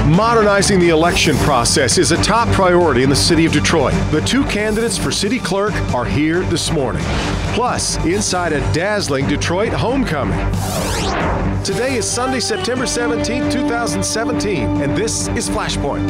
Modernizing the election process is a top priority in the city of Detroit. The two candidates for city clerk are here this morning. Plus, inside a dazzling Detroit homecoming. Today is Sunday, September 17th, 2017, and this is Flashpoint.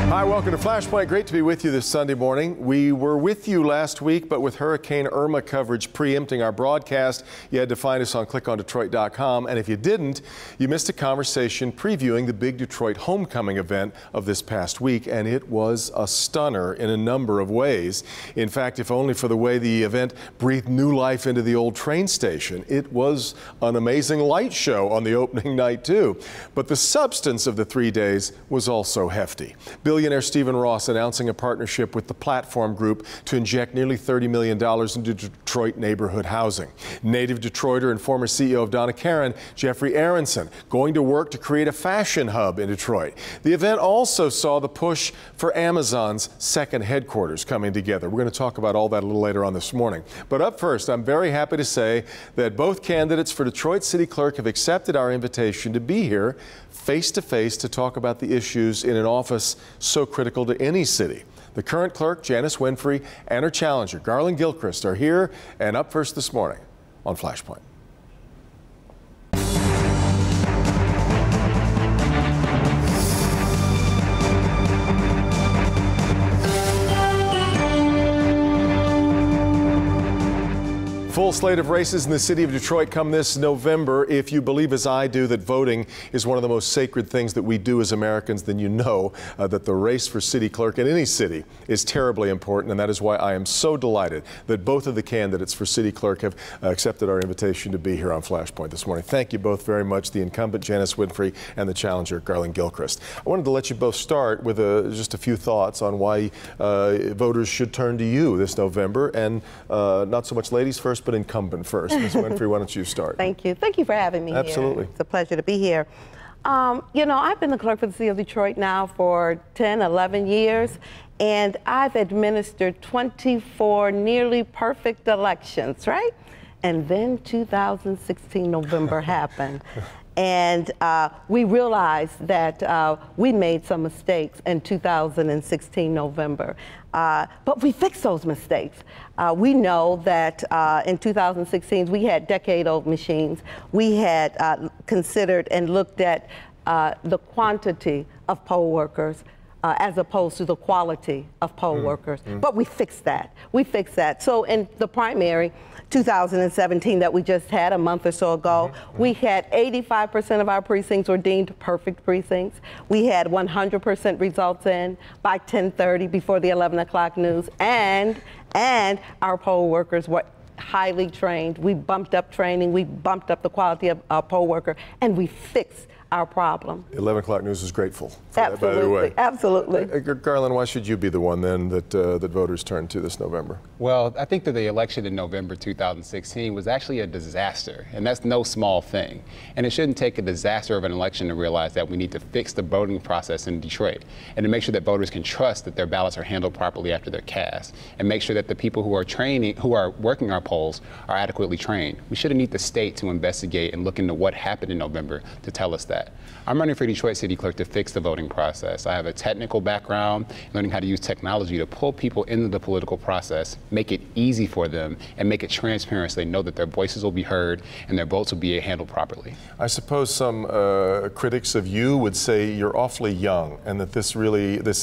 Hi, welcome to Flashpoint. Great to be with you this Sunday morning. We were with you last week, but with Hurricane Irma coverage preempting our broadcast, you had to find us on clickondetroit.com. And if you didn't, you missed a conversation previewing the big Detroit homecoming event of this past week, and it was a stunner in a number of ways. In fact, if only for the way the event breathed new life into the old train station. It was an amazing light show on the opening night, too. But the substance of the 3 days was also hefty. Billionaire Stephen Ross announcing a partnership with the Platform Group to inject nearly $30 million into Detroit neighborhood housing. Native Detroiter and former CEO of Donna Karan, Jeffrey Aronson, going to work to create a fashion hub in Detroit. The event also saw the push for Amazon's second headquarters coming together. We're going to talk about all that a little later on this morning. But up first, I'm very happy to say that both candidates for Detroit City Clerk have accepted our invitation to be here face-to-face to talk about the issues in an office so critical to any city. The current clerk, Janice Winfrey, and her challenger, Garland Gilchrist, are here and up first this morning on Flashpoint. Full slate of races in the city of Detroit come this November. If you believe, as I do, that voting is one of the most sacred things that we do as Americans, then you know that the race for city clerk in any city is terribly important, and that is why I am so delighted that both of the candidates for city clerk have accepted our invitation to be here on Flashpoint this morning. Thank you both very much, the incumbent Janice Winfrey and the challenger Garland Gilchrist. I wanted to let you both start with just a few thoughts on why voters should turn to you this November, and not so much ladies first, but incumbent first. Ms. Winfrey, why don't you start? Thank you. Thank you for having me Absolutely. here. It's a pleasure to be here. You know, I've been the clerk for the city of Detroit now for 10, 11 years, and I've administered 24 nearly perfect elections, right? And then 2016 November happened. And we realized that we made some mistakes in 2016 November. But we fixed those mistakes. We know that in 2016 we had decade-old machines. We had considered and looked at the quantity of poll workers as opposed to the quality of poll workers. But we fixed that. We fixed that. So in the primary, 2017 that we just had a month or so ago, we had 85% of our precincts were deemed perfect precincts. We had 100% results in by 10:30 before the 11 o'clock news, and our poll workers were highly trained. We bumped up training, we bumped up the quality of our poll worker, and we fixed our problem. 11 o'clock news is grateful for Absolutely, that, by the way. Absolutely. Garland, why should you be the one then that voters turn to this November? Well, I think that the election in November 2016 was actually a disaster, and that's no small thing. And it shouldn't take a disaster of an election to realize that we need to fix the voting process in Detroit and to make sure that voters can trust that their ballots are handled properly after they're cast, and make sure that the people who are working our polls are adequately trained. We shouldn't need the state to investigate and look into what happened in November to tell us that. I'm running for Detroit City Clerk to fix the voting process. I have a technical background, learning how to use technology to pull people into the political process, make it easy for them, and make it transparent so they know that their voices will be heard and their votes will be handled properly. I suppose some critics of you would say you're awfully young and that this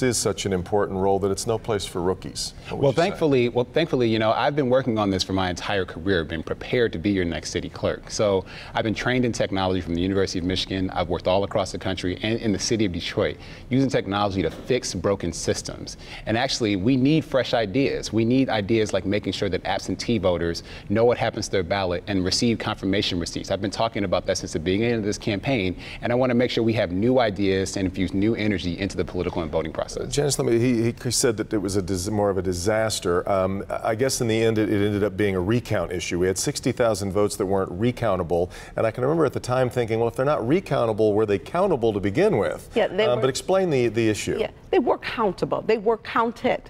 is such an important role that it's no place for rookies. Well, thankfully, you know, I've been working on this for my entire career, been prepared to be your next city clerk. So I've been trained in technology from the University of Michigan. I've worked all across the country and in the city of Detroit, using technology to fix broken systems. And actually, we need fresh ideas. We need ideas like making sure that absentee voters know what happens to their ballot and receive confirmation receipts. I've been talking about that since the beginning of this campaign, and I want to make sure we have new ideas and infuse new energy into the political and voting process. Janice, he said that it was more of a disaster. I guess in the end, it ended up being a recount issue. We had 60,000 votes that weren't recountable, and I can remember at the time thinking, well, if they're not recountable, were they countable to begin with? Yeah, but explain the issue. Yeah, they were countable. They were counted.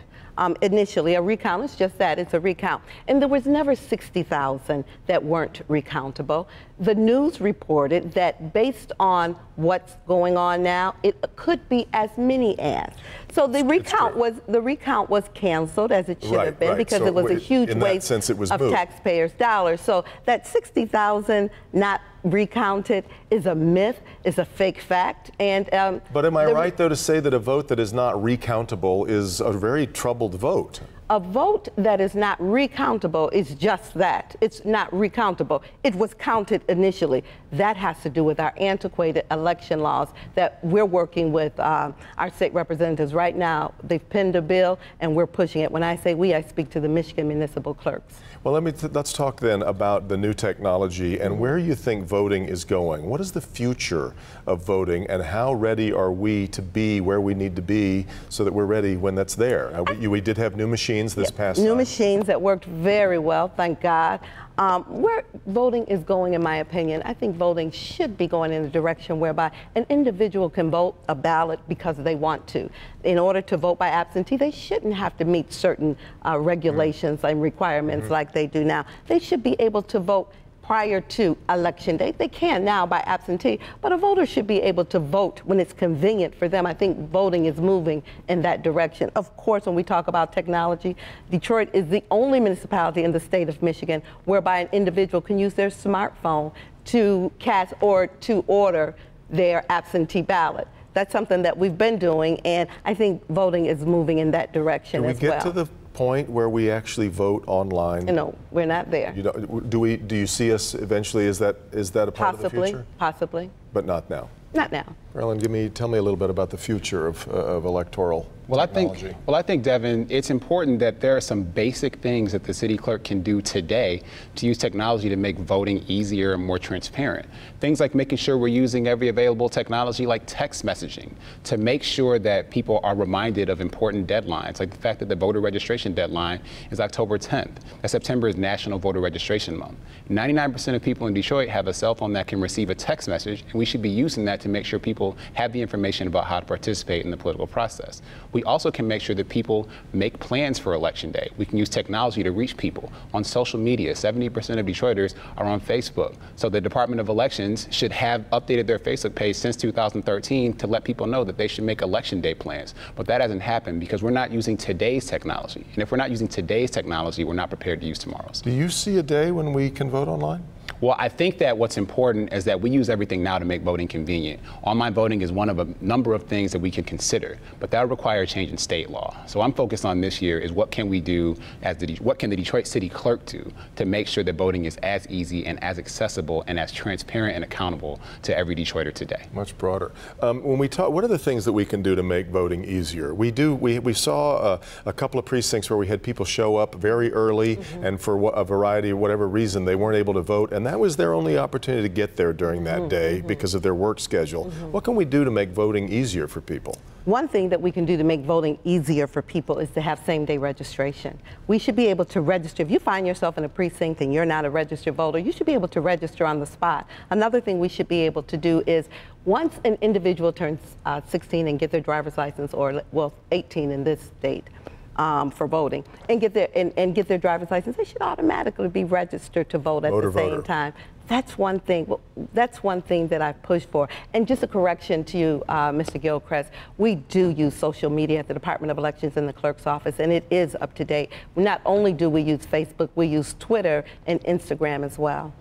Initially, a recount is just that, it's a recount. And there was never 60,000 that weren't recountable. the news reported that based on what's going on now, it could be as many as. So the recount was canceled, as it should have been, because so it was a huge waste of taxpayers' dollars. So that 60,000 not recounted is a myth, is a fake fact. And but am I right, though, to say that a vote that is not recountable is a very troubled vote? A vote that is not recountable is just that. It's not recountable. It was counted initially. That has to do with our antiquated election laws that we're working with our state representatives right now. They've penned a bill and we're pushing it. When I say we, I speak to the Michigan municipal clerks. Well, let's talk then about the new technology and where you think voting is going. What is the future of voting, and how ready are we to be where we need to be so that we're ready when that's there? We did have new machines this past time. New machines that worked very well, thank God. Where voting is going, in my opinion, I think voting should be going in a direction whereby an individual can vote a ballot because they want to. In order to vote by absentee, they shouldn't have to meet certain regulations and requirements like they do now. They should be able to vote prior to election day. They can now by absentee, but a voter should be able to vote when it's convenient for them. I think voting is moving in that direction. Of course, when we talk about technology, Detroit is the only municipality in the state of Michigan whereby an individual can use their smartphone to cast or to order their absentee ballot. That's something that we've been doing, and I think voting is moving in that direction as well. Can we get to the point where we actually vote online? No, we're not there. Do you see us eventually? Is that a part of the future? Possibly. But not now. Not now. Carolyn, tell me a little bit about the future of electoral technology. I think, Devin, it's important that there are some basic things that the city clerk can do today to use technology to make voting easier and more transparent. Things like making sure we're using every available technology like text messaging to make sure that people are reminded of important deadlines, like the fact that the voter registration deadline is October 10th. That September is National Voter Registration Month. 99% of people in Detroit have a cell phone that can receive a text message, and we should be using that to make sure people have the information about how to participate in the political process. We also can make sure that people make plans for Election Day. We can use technology to reach people. On social media, 70% of Detroiters are on Facebook. So the Department of Elections should have updated their Facebook page since 2013 to let people know that they should make Election Day plans. But that hasn't happened because we're not using today's technology. And if we're not using today's technology, we're not prepared to use tomorrow's. Do you see a day when we can vote online? Well, I think that what's important is that we use everything now to make voting convenient. Online voting is one of a number of things that we can consider, but that would require a change in state law. So I'm focused on this year is what can we do what can the Detroit City Clerk do to make sure that voting is as easy and as accessible and as transparent and accountable to every Detroiter today. Much broader. When we talk, what are the things that we can do to make voting easier? We saw a couple of precincts where we had people show up very early and for a variety of whatever reason they weren't able to vote, and that was their only opportunity to get there during that day because of their work schedule. What can we do to make voting easier for people? One thing that we can do to make voting easier for people is to have same-day registration. We should be able to register. If you find yourself in a precinct and you're not a registered voter, you should be able to register on the spot. Another thing we should be able to do is once an individual turns 16 and get their driver's license, or well, 18 in this state, for voting, and get their driver's license, they should automatically be registered to vote at the same time. That's one thing. That's one thing that I've pushed for. And just a correction to you, Mr. Gilchrist, we do use social media at the Department of Elections in the clerk's office, and it is up to date. Not only do we use Facebook, we use Twitter and Instagram as well.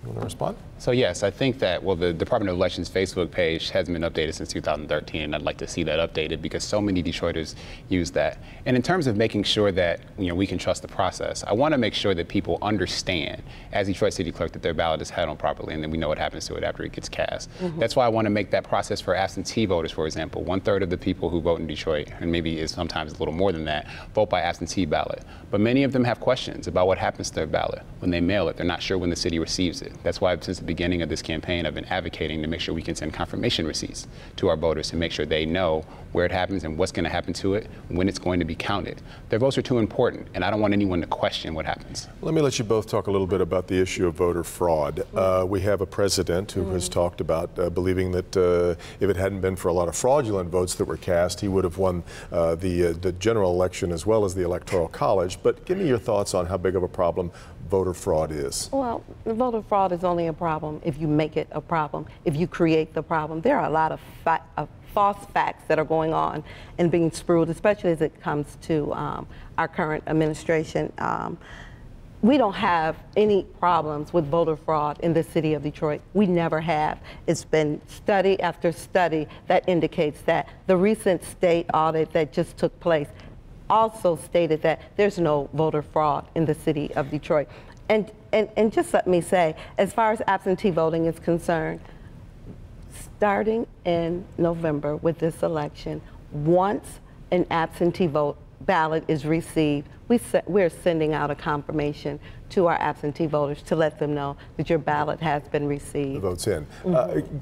You want to respond? So yes, I think that, well, the Department of Elections Facebook page hasn't been updated since 2013, and I'd like to see that updated because so many Detroiters use that. And in terms of making sure that we can trust the process, I want to make sure that people understand, as Detroit City Clerk, that their ballot is held properly, and then we know what happens to it after it gets cast. That's why I want to make that process for absentee voters, for example. 1/3 of the people who vote in Detroit, and maybe is sometimes a little more than that, vote by absentee ballot. But many of them have questions about what happens to their ballot. When they mail it, they're not sure when the city receives it. That's why since the beginning of this campaign, I've been advocating to make sure we can send confirmation receipts to our voters to make sure they know where it happens and what's going to happen to it, when it's going to be counted. Their votes are too important, and I don't want anyone to question what happens. Let me let you both talk a little bit about the issue of voter fraud. We have a president who has talked about believing that if it hadn't been for a lot of fraudulent votes that were cast, he would have won the general election as well as the Electoral College. But give me your thoughts on how big of a problem voter fraud is? Well, voter fraud is only a problem if you make it a problem, if you create the problem. There are a lot of false facts that are going on and being spewed, especially as it comes to our current administration. We don't have any problems with voter fraud in the city of Detroit. We never have. It's been study after study that indicates that. The recent state audit that just took place also stated that there's no voter fraud in the city of Detroit. And just let me say, as far as absentee voting is concerned, starting in November with this election, once an absentee vote ballot is received, we're sending out a confirmation to our absentee voters to let them know that your ballot has been received. The vote's in.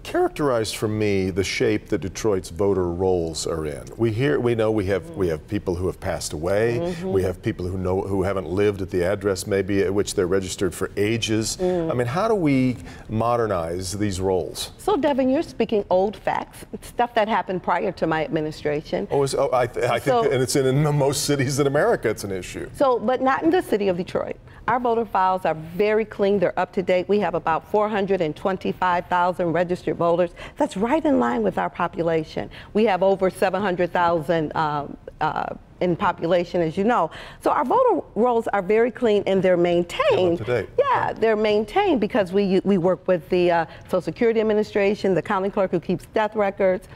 Characterize for me the shape that Detroit's voter rolls are in. We know we have people who have passed away. We have people who haven't lived at the address maybe at which they're registered for ages. I mean, how do we modernize these rolls? So, Devin, you're speaking old facts, stuff that happened prior to my administration. I think, and it's in most cities in America, it's an issue. So, but not in the city of Detroit. Our voter files are very clean. They're up to date. We have about 425,000 registered voters. That's right in line with our population. We have over 700,000 in population, as you know. So our voter rolls are very clean and they're maintained. Up to date. Yeah, they're maintained because we work with the Social Security Administration, the county clerk who keeps death records,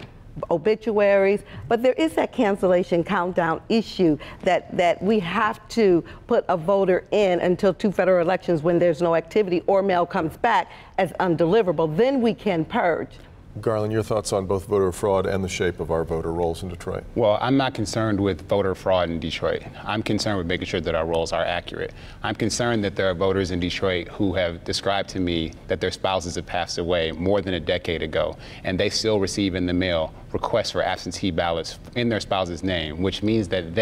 obituaries, but there is that cancellation countdown issue that we have to put a voter in until 2 federal elections when there's no activity or mail comes back as undeliverable. Then we can purge. Garland, your thoughts on both voter fraud and the shape of our voter rolls in Detroit? Well, I'm not concerned with voter fraud in Detroit. I'm concerned with making sure that our rolls are accurate. I'm concerned that there are voters in Detroit who have described to me that their spouses have passed away more than a decade ago, and they still receive in the mail requests for absentee ballots in their spouse's name, which means that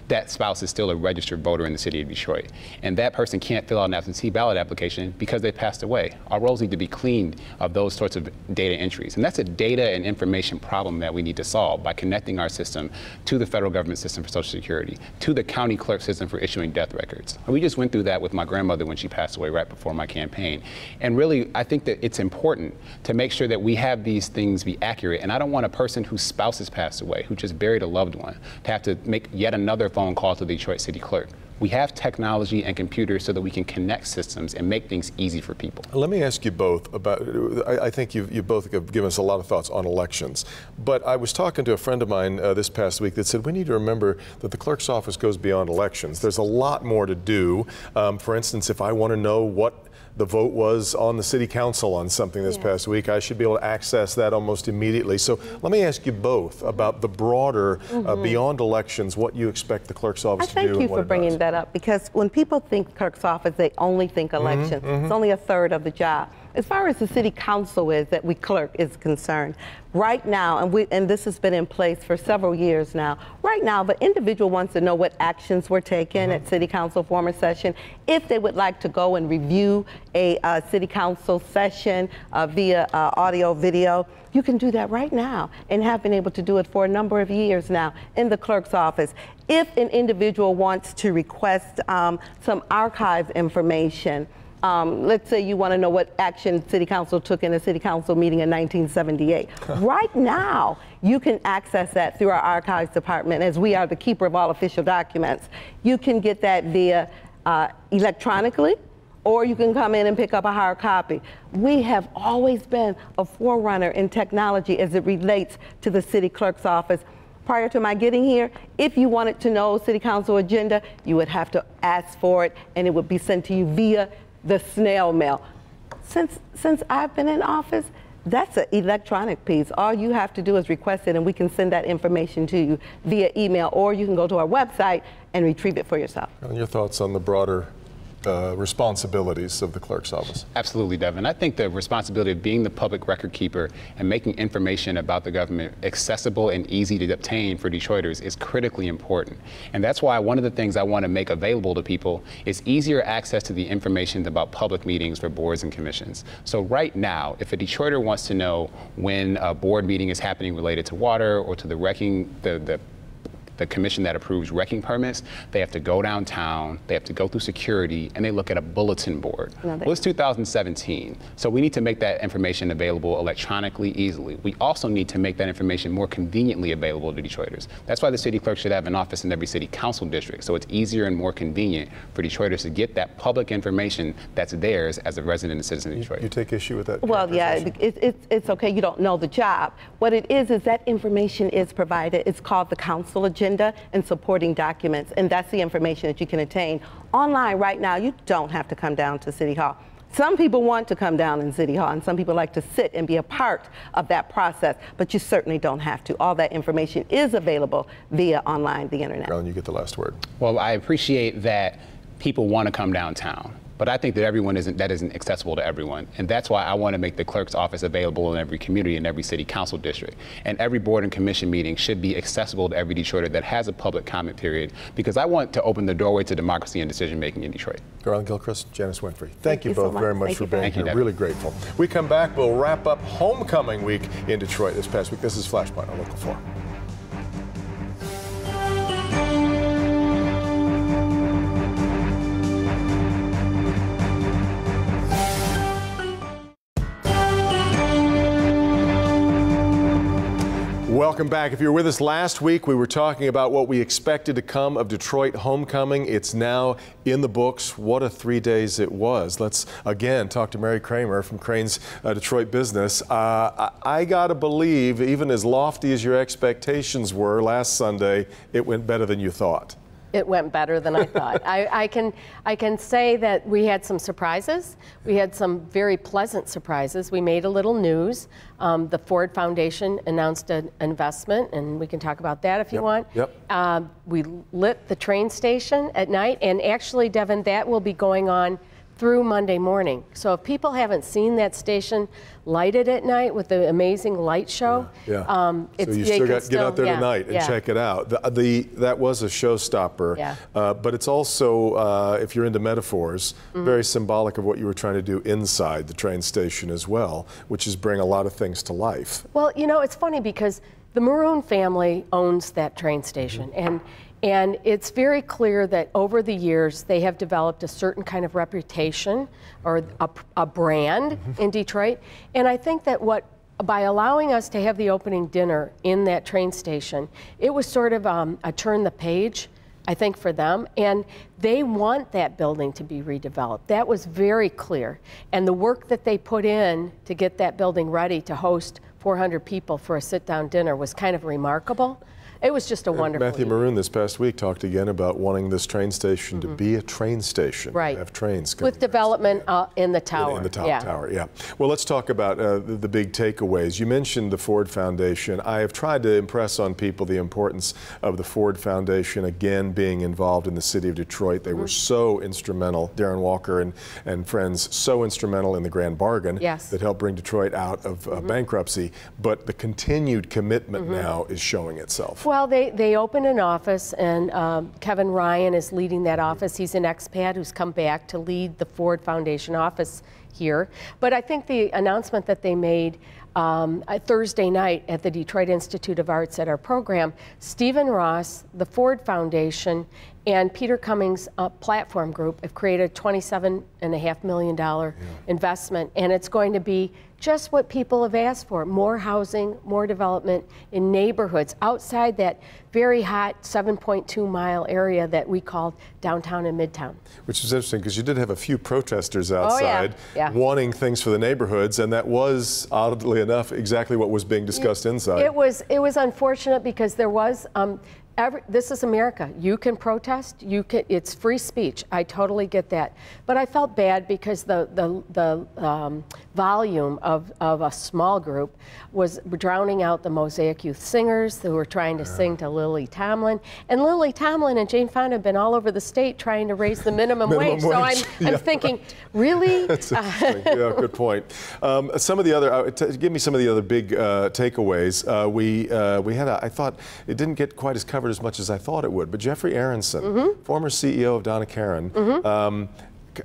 that spouse is still a registered voter in the city of Detroit. And that person can't fill out an absentee ballot application because they passed away. Our rolls need to be cleaned of those sorts of data entries. And that's a data and information problem that we need to solve by connecting our system to the federal government system for Social Security, to the county clerk system for issuing death records. And we just went through that with my grandmother when she passed away right before my campaign. And really, I think that it's important to make sure that we have these things be accurate. And I don't want a person whose spouse has passed away, who just buried a loved one, to have to make yet another phone call to the Detroit City Clerk. We have technology and computers so that we can connect systems and make things easy for people. Let me ask you both about, I think you both have given us a lot of thoughts on elections, but I was talking to a friend of mine this past week that said we need to remember that the clerk's office goes beyond elections. There's a lot more to do. For instance, if I want to know what the vote was on the city council on something this past week, I should be able to access that almost immediately. So let me ask you both about the broader, beyond elections, what you expect the clerk's office to do. Thank you for bringing that up, because when people think clerk's office, they only think elections. It's only a third of the job. As far as the city council that we clerk is concerned, right now, and this has been in place for several years now, right now the individual wants to know what actions were taken at city council former session. If they would like to go and review a city council session via audio, video, you can do that right now and have been able to do it for a number of years now in the clerk's office. If an individual wants to request some archive information, let's say you want to know what action City Council took in a City Council meeting in 1978. Right now, you can access that through our archives department, as we are the keeper of all official documents. You can get that via electronically, or you can come in and pick up a hard copy. We have always been a forerunner in technology as it relates to the city clerk's office. Prior to my getting here, if you wanted to know City Council agenda, you would have to ask for it, and it would be sent to you via the snail mail. Since I've been in office, that's an electronic piece. All you have to do is request it, and we can send that information to you via email, or you can go to our website and retrieve it for yourself. And your thoughts on the broader responsibilities of the clerk's office? Absolutely, Devin. I think the responsibility of being the public record keeper and making information about the government accessible and easy to obtain for Detroiters is critically important. And that's why one of the things I want to make available to people is easier access to the information about public meetings for boards and commissions. So right now, if a Detroiter wants to know when a board meeting is happening related to water or to the the commission that approves wrecking permits, they have to go downtown, they have to go through security, and they look at a bulletin board. Well, it's 2017, so we need to make that information available electronically, easily. We also need to make that information more conveniently available to Detroiters. That's why the city clerk should have an office in every city council district, so it's easier and more convenient for Detroiters to get that public information that's theirs as a resident and citizen of Detroit. You take issue with that? Well, yeah, it's okay. You don't know the job. What it is that information is provided. It's called the council agenda and supporting documents, and that's the information that you can obtain online right now. You don't have to come down to City Hall. Some people want to come down in City Hall, and some people like to sit and be a part of that process, but you certainly don't have to. All that information is available via online, the internet. Garland, you get the last word. Well, I appreciate that people want to come downtown, but I think that that isn't accessible to everyone. And that's why I want to make the clerk's office available in every community, in every city council district. And every board and commission meeting should be accessible to every Detroiter that has a public comment period, because I want to open the doorway to democracy and decision making in Detroit. Garland Gilchrist, Janice Winfrey, thank you both so very much for being here. Really grateful. We come back, we'll wrap up homecoming week in Detroit this past week. This is Flashpoint on Local 4. Welcome back. If you were with us last week, we were talking about what we expected to come of Detroit homecoming. It's now in the books. What a 3 days it was. Let's again talk to Mary Kramer from Crane's Detroit Business. I gotta believe, even as lofty as your expectations were last Sunday, it went better than you thought. It went better than I thought. I can say that we had some surprises. We had some very pleasant surprises. We made a little news. The Ford Foundation announced an investment, and we can talk about that if you want. Yep. We lit the train station at night, and actually, Devin, that will be going on through Monday morning. So if people haven't seen that station lighted at night with the amazing light show, so you still got to get out there tonight and check it out. That was a showstopper, but it's also, if you're into metaphors, very symbolic of what you were trying to do inside the train station as well, which is bring a lot of things to life. Well, you know, it's funny because the Maroon family owns that train station, and it's very clear that over the years they have developed a certain kind of reputation or a brand in Detroit. And I think that by allowing us to have the opening dinner in that train station, it was sort of a turn the page, I think, for them. And they want that building to be redeveloped. That was very clear. And the work that they put in to get that building ready to host 400 people for a sit-down dinner was kind of remarkable. It was just a wonderful Matthew Maroon this past week talked again about wanting this train station to be a train station. Right. Have trains with development in the tower. In the top tower, yeah. Well, let's talk about the big takeaways. You mentioned the Ford Foundation. I have tried to impress on people the importance of the Ford Foundation again being involved in the city of Detroit. They were so instrumental, Darren Walker and friends, so instrumental in the grand bargain that helped bring Detroit out of bankruptcy. But the continued commitment now is showing itself. Well, they opened an office, and Kevin Ryan is leading that office. He's an expat who's come back to lead the Ford Foundation office here. But I think the announcement that they made Thursday night at the Detroit Institute of Arts at our program, Stephen Ross, the Ford Foundation, and Peter Cummings' platform group have created a $27.5 million investment, and it's going to be just what people have asked for: more housing, more development in neighborhoods outside that very hot 7.2-mile area that we called downtown and midtown. Which is interesting because you did have a few protesters outside wanting things for the neighborhoods, and that was, oddly enough, exactly what was being discussed inside. It was unfortunate because there was this is America. You can protest. It's free speech. I totally get that. But I felt bad because the volume of a small group was drowning out the Mosaic Youth Singers who were trying to sing to Lily Tomlin. And Lily Tomlin and Jane Fonda have been all over the state trying to raise the minimum wage. So I'm thinking, really? That's interesting. Yeah, good point. Some of the other, give me some of the other big takeaways. We had I thought it didn't get quite as covered as much as I thought it would, but Jeffrey Aronson, former CEO of Donna Karan,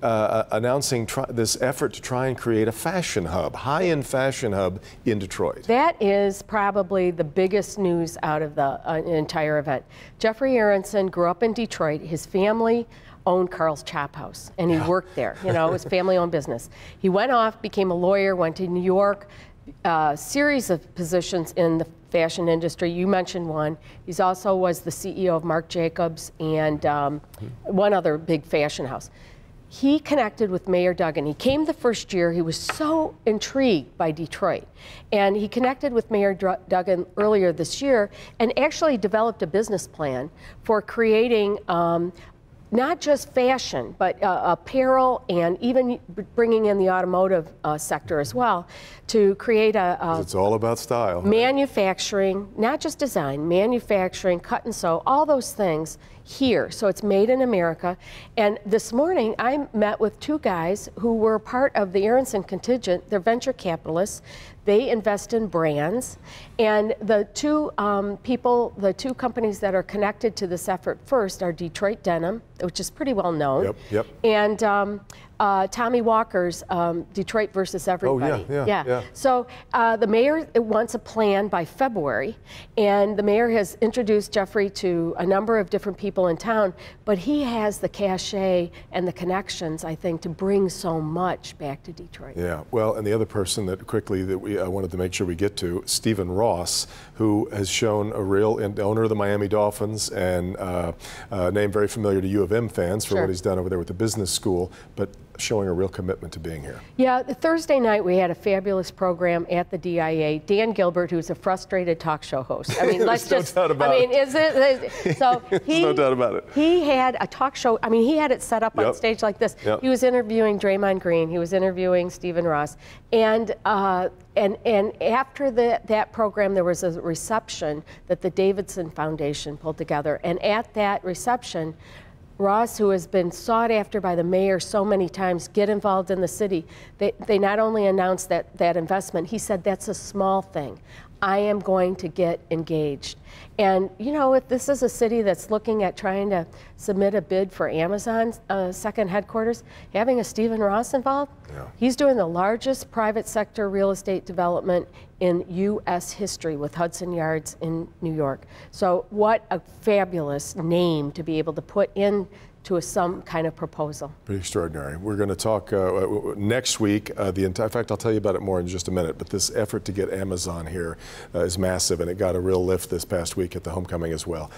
announcing this effort to try and create a fashion hub, high-end fashion hub in Detroit. That is probably the biggest news out of the entire event. Jeffrey Aronson grew up in Detroit. His family owned Carl's Chop House, and he worked there. You know, it was family-owned business. He went off, became a lawyer, went to New York, series of positions in the fashion industry. You mentioned one. He's also was the CEO of Marc Jacobs and one other big fashion house. He connected with Mayor Duggan. He came the first year. He was so intrigued by Detroit. And he connected with Mayor Duggan earlier this year and actually developed a business plan for creating not just fashion, but apparel and even bringing in the automotive sector as well to create it's all about style. Manufacturing, not just design, manufacturing, cut and sew, all those things here. So it's made in America. And this morning I met with two guys who were part of the Aronson contingent. They're venture capitalists. They invest in brands. And the two the two companies that are connected to this effort first are Detroit Denim, which is pretty well known. Yep. And Tommy Walker's Detroit versus Everybody. Oh, yeah. So the mayor wants a plan by February, and the mayor has introduced Jeffrey to a number of different people in town, but he has the cachet and the connections, I think, to bring so much back to Detroit. Yeah, well, and the other person that quickly that we wanted to make sure we get to, Stephen Ross, who has shown a real, owner of the Miami Dolphins and name very familiar to U of M fans for what he's done over there with the business school, but showing a real commitment to being here. Yeah, Thursday night we had a fabulous program at the DIA. Dan Gilbert, who's a frustrated talk show host. I mean, let's just, no doubt about it. is it? So no doubt about it. He had a talk show. I mean, he had it set up on stage like this. He was interviewing Draymond Green. He was interviewing Stephen Ross. And after that program, there was a reception that the Davidson Foundation pulled together. And at that reception, Ross, who has been sought after by the mayor so many times, get involved in the city. They not only announced that investment, he said that's a small thing. I am going to get engaged. And you know, if this is a city that's looking at trying to submit a bid for Amazon's second headquarters, having a Stephen Ross involved, he's doing the largest private sector real estate development in U.S. history with Hudson Yards in New York. So what a fabulous name to be able to put in to some kind of proposal. Pretty extraordinary. We're going to talk next week. In fact, I'll tell you about it more in just a minute, but this effort to get Amazon here is massive, and it got a real lift this past week at the homecoming as well.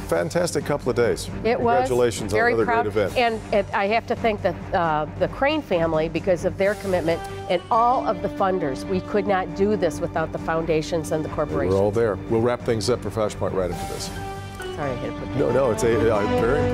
Fantastic couple of days. It was. Congratulations on another great event. And I have to thank the Crane family because of their commitment and all of the funders. We could not do this without the foundations and the corporations. We're all there. We'll wrap things up for Flashpoint right after this. Sorry, I hit it. No, it's very